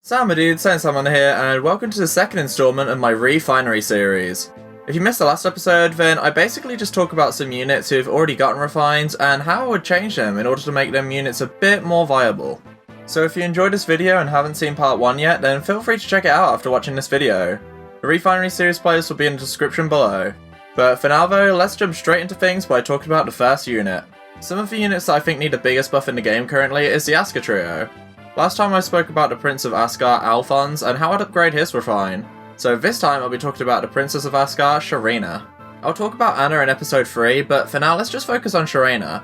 Salamander dude, SaiyanSalamander here, and welcome to the second installment of my Re-Finery series. If you missed the last episode, then I basically just talk about some units who've already gotten refined and how I would change them in order to make them units a bit more viable. So if you enjoyed this video and haven't seen part 1 yet, then feel free to check it out after watching this video. The Re-Finery series playlist will be in the description below. But for now though, let's jump straight into things by talking about the first unit. Some of the units that I think need the biggest buff in the game currently is the Asuka trio. Last time I spoke about the Prince of Askar, Alphonse, and how I'd upgrade his refine. So this time I'll be talking about the Princess of Askar, Sharina. I'll talk about Anna in episode 3, but for now let's just focus on Sharina.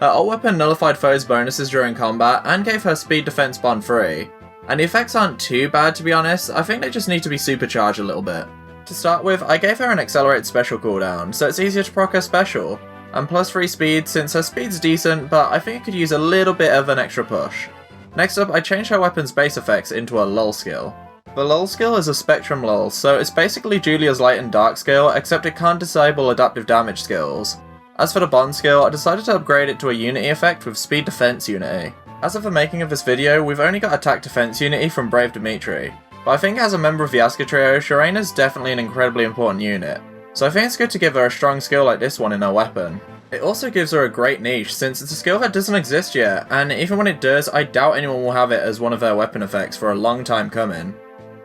Her ult weapon nullified foes' bonuses during combat and gave her speed defense bond 3. And the effects aren't too bad to be honest, I think they just need to be supercharged a little bit. To start with, I gave her an accelerated special cooldown, so it's easier to proc her special. And plus 3 speed since her speed's decent, but I think it could use a little bit of an extra push. Next up, I changed her weapon's base effects into a lull skill. The lull skill is a spectrum lull, so it's basically Julia's light and dark skill, except it can't disable adaptive damage skills. As for the bond skill, I decided to upgrade it to a unity effect with speed defense unity. As of the making of this video, we've only got attack defense unity from Brave Dimitri, but I think as a member of the Asuka trio, Sharina's definitely an incredibly important unit, so I think it's good to give her a strong skill like this one in her weapon. It also gives her a great niche, since it's a skill that doesn't exist yet, and even when it does, I doubt anyone will have it as one of their weapon effects for a long time coming.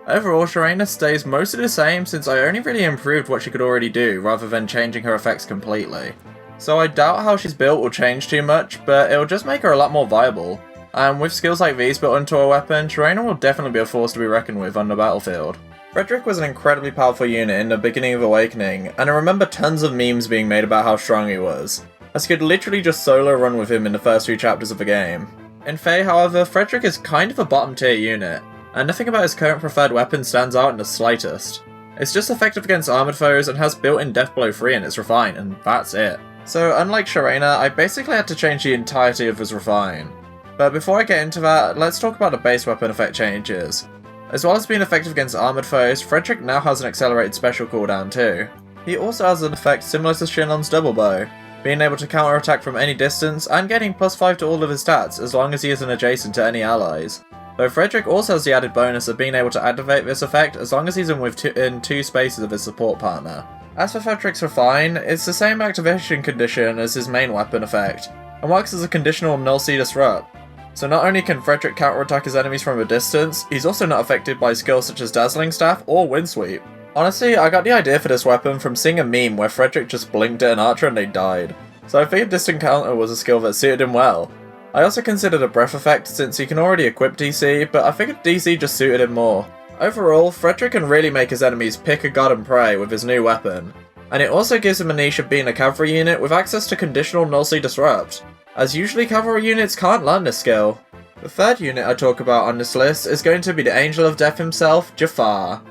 Overall, Sharina stays mostly the same since I only really improved what she could already do, rather than changing her effects completely. So I doubt how she's built will change too much, but it'll just make her a lot more viable. And with skills like these built into her weapon, Sharina will definitely be a force to be reckoned with on the battlefield. Frederick was an incredibly powerful unit in the beginning of Awakening, and I remember tons of memes being made about how strong he was, as you could literally just solo run with him in the first few chapters of the game. In Fae, however, Frederick is kind of a bottom tier unit, and nothing about his current preferred weapon stands out in the slightest. It's just effective against armored foes and has built-in death blow 3 in its refine, and that's it. So unlike Sharina, I basically had to change the entirety of his refine. But before I get into that, let's talk about the base weapon effect changes. As well as being effective against armoured foes, Frederick now has an accelerated special cooldown too. He also has an effect similar to Shinlon's double bow, being able to counter attack from any distance and getting +5 to all of his stats as long as he isn't adjacent to any allies. Though Frederick also has the added bonus of being able to activate this effect as long as he's in two spaces of his support partner. As for Frederick's refine, it's the same activation condition as his main weapon effect, and works as a conditional null C disrupt. So not only can Frederick counterattack his enemies from a distance, he's also not affected by skills such as Dazzling Staff or Wind Sweep. Honestly, I got the idea for this weapon from seeing a meme where Frederick just blinked at an archer and they died, so I figured Distant Counter was a skill that suited him well. I also considered a breath effect since he can already equip DC, but I figured DC just suited him more. Overall, Frederick can really make his enemies pick a god and pray with his new weapon, and it also gives him a niche of being a cavalry unit with access to conditional null C disrupt, as usually cavalry units can't learn this skill. The third unit I talk about on this list is going to be the Angel of Death himself, Jafar.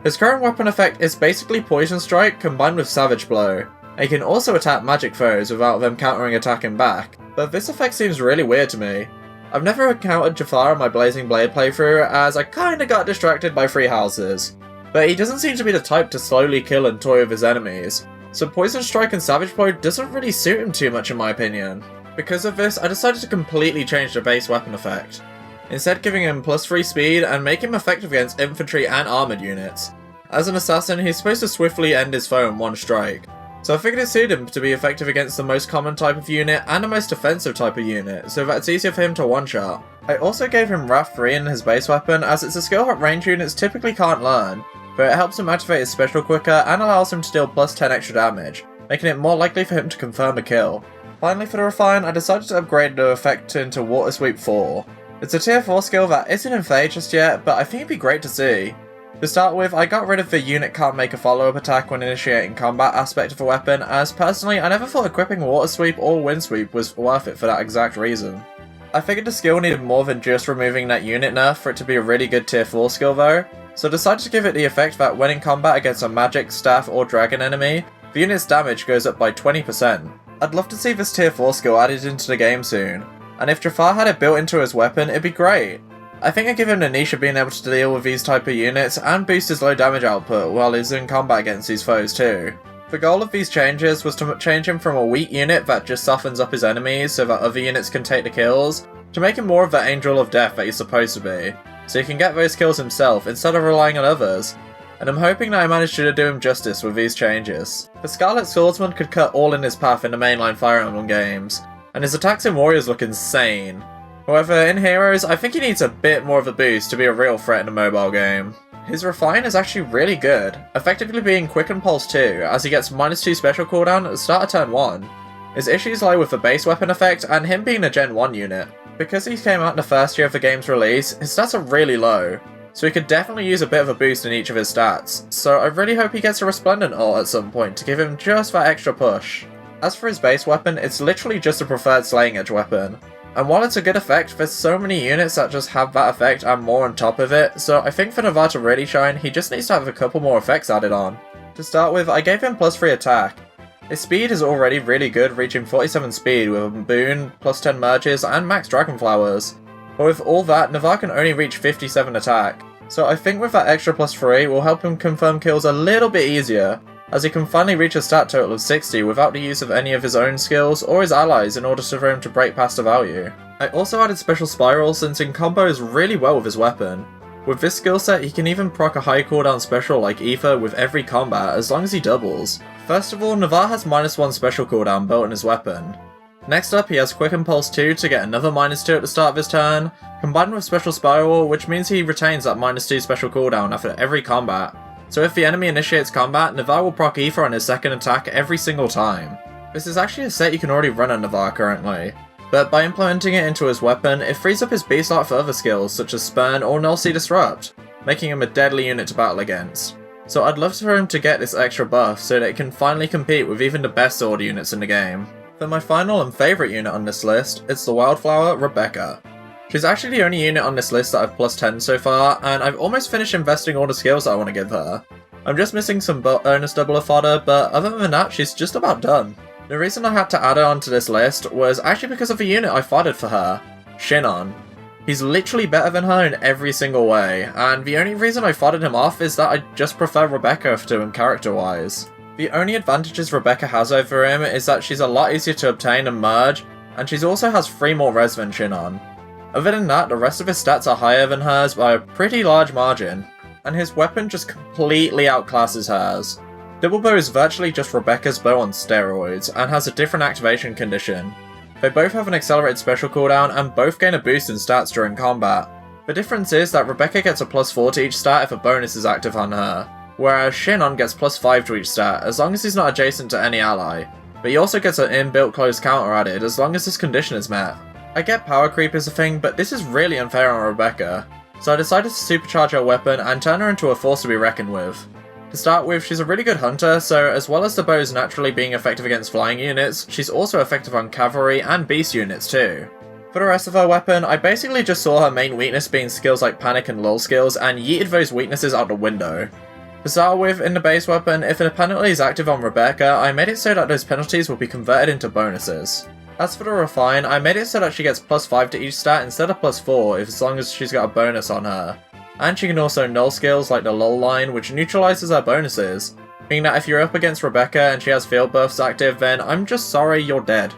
His current weapon effect is basically Poison Strike combined with Savage Blow, and he can also attack magic foes without them countering attacking back, but this effect seems really weird to me. I've never encountered Jafar in my Blazing Blade playthrough as I kinda got distracted by Free Houses, but he doesn't seem to be the type to slowly kill and toy with his enemies, so Poison Strike and Savage Blow doesn't really suit him too much in my opinion. Because of this, I decided to completely change the base weapon effect, instead giving him +3 speed and make him effective against infantry and armoured units. As an assassin, he's supposed to swiftly end his foe in one strike, so I figured it suited him to be effective against the most common type of unit and the most defensive type of unit, so that it's easier for him to one-shot. I also gave him Wrath 3 in his base weapon as it's a skill that range units typically can't learn, but it helps him activate his special quicker and allows him to deal +10 extra damage, making it more likely for him to confirm a kill. Finally for the refine, I decided to upgrade the effect into Water Sweep 4. It's a tier 4 skill that isn't in Fae just yet, but I think it'd be great to see. To start with, I got rid of the unit can't make a follow-up attack when initiating combat aspect of a weapon, as personally I never thought equipping Water Sweep or Wind Sweep was worth it for that exact reason. I figured the skill needed more than just removing that unit nerf for it to be a really good tier 4 skill though, so I decided to give it the effect that when in combat against a magic, staff or dragon enemy, the unit's damage goes up by 20%. I'd love to see this tier 4 skill added into the game soon, and if Jafar had it built into his weapon, it'd be great. I think I'd give him the niche of being able to deal with these type of units and boost his low damage output while he's in combat against these foes too. The goal of these changes was to change him from a weak unit that just softens up his enemies so that other units can take the kills, to make him more of the Angel of Death that he's supposed to be. so he can get those kills himself instead of relying on others, and I'm hoping that I managed to do him justice with these changes. The Scarlet Swordsman could cut all in his path in the mainline Fire Emblem games, and his attacks in Warriors look insane. However, in Heroes, I think he needs a bit more of a boost to be a real threat in a mobile game. His Refine is actually really good, effectively being Quicken Pulse 2, as he gets -2 special cooldown at the start of turn 1. His issues lie with the base weapon effect and him being a Gen 1 unit. Because he came out in the first year of the game's release, his stats are really low, so he could definitely use a bit of a boost in each of his stats, so I really hope he gets a Resplendent ult at some point to give him just that extra push. As for his base weapon, it's literally just a preferred slaying edge weapon, and while it's a good effect, there's so many units that just have that effect and more on top of it, so I think for Navarre to really shine, he just needs to have a couple more effects added on. To start with, I gave him +3 attack. His speed is already really good, reaching 47 speed with a boon, +10 merges, and max dragon flowers. But with all that, Navarre can only reach 57 attack, so I think with that extra +3 will help him confirm kills a little bit easier, as he can finally reach a stat total of 60 without the use of any of his own skills or his allies in order for him to break past the value. I also added Special Spiral since it combos really well with his weapon. With this skill set, he can even proc a high cooldown special like Ether with every combat as long as he doubles. First of all, Navarre has -1 special cooldown built in his weapon. Next up, he has Quicken Pulse 2 to get another -2 at the start of his turn, combined with Special Spiral, which means he retains that -2 special cooldown after every combat. So if the enemy initiates combat, Navarre will proc Ether on his second attack every single time. This is actually a set you can already run on Navarre currently, but by implementing it into his weapon, it frees up his beast art for other skills such as Spurn or Null Sea Disrupt, making him a deadly unit to battle against. So I'd love for him to get this extra buff so that it can finally compete with even the best sword units in the game. For my final and favourite unit on this list, it's the Wildflower, Rebecca. She's actually the only unit on this list that I've +10 so far, and I've almost finished investing all the skills that I want to give her. I'm just missing some bonus doubler fodder, but other than that, she's just about done. The reason I had to add her onto this list was actually because of a unit I foddered for her, Shinon. He's literally better than her in every single way, and the only reason I foddered him off is that I just prefer Rebecca to him character-wise. The only advantages Rebecca has over him is that she's a lot easier to obtain and merge, and she also has 3 more res than Shinon. Other than that, the rest of his stats are higher than hers by a pretty large margin, and his weapon just completely outclasses hers. Double Bow is virtually just Rebecca's bow on steroids, and has a different activation condition. They both have an accelerated special cooldown, and both gain a boost in stats during combat. The difference is that Rebecca gets a +4 to each stat if a bonus is active on her, whereas Shinon gets +5 to each stat as long as he's not adjacent to any ally, but he also gets an inbuilt close counter added as long as this condition is met. I get power creep is a thing, but this is really unfair on Rebecca, so I decided to supercharge her weapon and turn her into a force to be reckoned with. To start with, she's a really good hunter, so as well as the bows naturally being effective against flying units, she's also effective on cavalry and beast units too. For the rest of her weapon, I basically just saw her main weakness being skills like panic and lull skills and yeeted those weaknesses out the window. To start with, in the base weapon, if a penalty is active on Rebecca, I made it so that those penalties will be converted into bonuses. As for the Refine, I made it so that she gets +5 to each stat instead of +4 as long as she's got a bonus on her. And she can also null skills like the lull line, which neutralizes her bonuses, meaning that if you're up against Rebecca and she has field buffs active, then I'm just sorry, you're dead.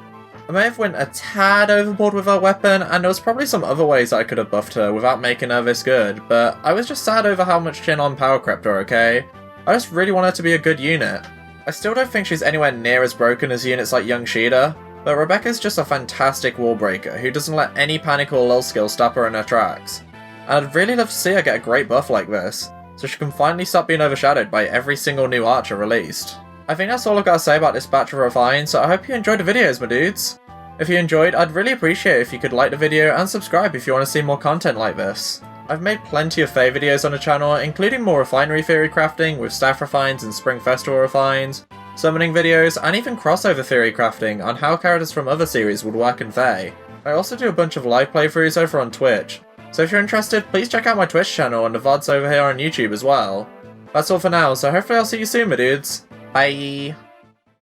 I may have went a tad overboard with her weapon, and there was probably some other ways that I could have buffed her without making her this good, but I was just sad over how much Shinon power crept her, okay? I just really want her to be a good unit. I still don't think she's anywhere near as broken as units like Young Sheeta, but Rebecca's just a fantastic wall breaker who doesn't let any panic or lull skill stop her in her tracks. And I'd really love to see her get a great buff like this, so she can finally stop being overshadowed by every single new archer released. I think that's all I've got to say about this batch of Refine, so I hope you enjoyed the videos, my dudes. If you enjoyed, I'd really appreciate it if you could like the video and subscribe if you want to see more content like this. I've made plenty of Fae videos on the channel, including more Refinery theory crafting with staff refines and Spring Festival refines, summoning videos, and even crossover theory crafting on how characters from other series would work in Fae. I also do a bunch of live playthroughs over on Twitch, so if you're interested, please check out my Twitch channel and the VODs over here on YouTube as well. That's all for now, so hopefully I'll see you soon, my dudes. Bye!